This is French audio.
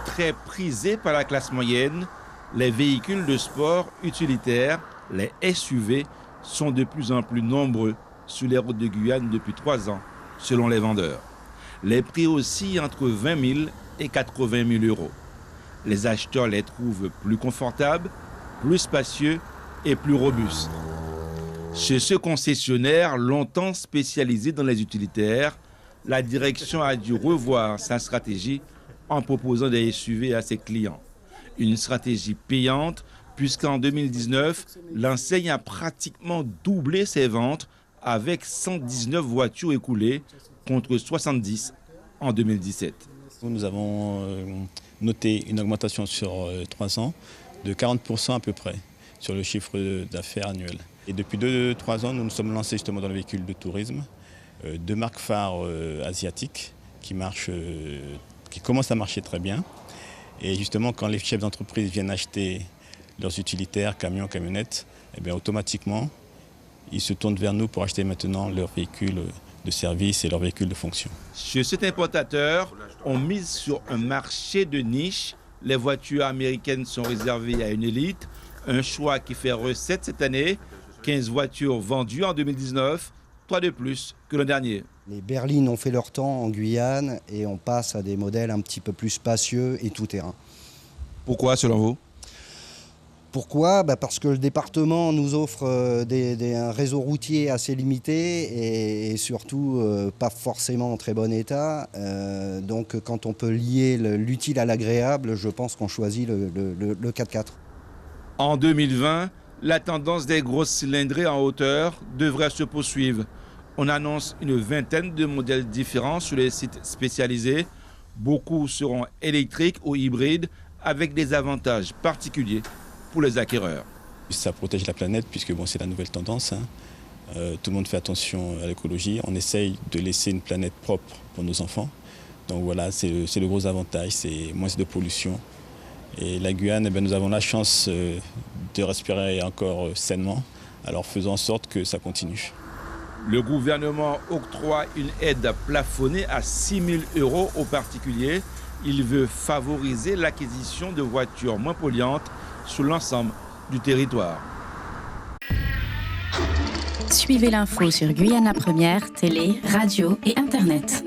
Très prisés par la classe moyenne, les véhicules de sport utilitaires, les SUV, sont de plus en plus nombreux sur les routes de Guyane depuis 3 ans, selon les vendeurs. Les prix oscillent entre 20 000 et 80 000 euros. Les acheteurs les trouvent plus confortables, plus spacieux et plus robustes. Chez ce concessionnaire, longtemps spécialisé dans les utilitaires, la direction a dû revoir sa stratégie en proposant des SUV à ses clients. Une stratégie payante, puisqu'en 2019, l'enseigne a pratiquement doublé ses ventes avec 119 voitures écoulées contre 70 en 2017. Nous avons noté une augmentation sur 3 ans de 40% à peu près sur le chiffre d'affaires annuel. Et depuis 2-3 ans, nous nous sommes lancés justement dans le véhicule de tourisme, 2 marques phares asiatiques qui commencent à marcher très bien. Et justement, quand les chefs d'entreprise viennent acheter leurs utilitaires, camions, camionnettes, eh bien, automatiquement, ils se tournent vers nous pour acheter maintenant leurs véhicules de service et leurs véhicules de fonction. Chez cet importateur, on mise sur un marché de niche. Les voitures américaines sont réservées à une élite. Un choix qui fait recette cette année. 15 voitures vendues en 2019, 3 de plus que l'an dernier. Les berlines ont fait leur temps en Guyane et on passe à des modèles un petit peu plus spacieux et tout-terrain. Pourquoi selon vous ? Pourquoi ? Parce que le département nous offre un réseau routier assez limité et surtout pas forcément en très bon état. Donc quand on peut lier l'utile à l'agréable, je pense qu'on choisit le 4x4. En 2020, la tendance des grosses cylindrées en hauteur devrait se poursuivre. On annonce une vingtaine de modèles différents sur les sites spécialisés. Beaucoup seront électriques ou hybrides avec des avantages particuliers pour les acquéreurs. Ça protège la planète puisque c'est la nouvelle tendance. Tout le monde fait attention à l'écologie. On essaye de laisser une planète propre pour nos enfants. Donc voilà, c'est le gros avantage, c'est moins de pollution. Et la Guyane, nous avons la chance de respirer encore sainement. Alors faisons en sorte que ça continue. Le gouvernement octroie une aide plafonnée à 6 000 € aux particuliers. Il veut favoriser l'acquisition de voitures moins polluantes sur l'ensemble du territoire. Suivez l'info sur Guyana Première, télé, radio et Internet.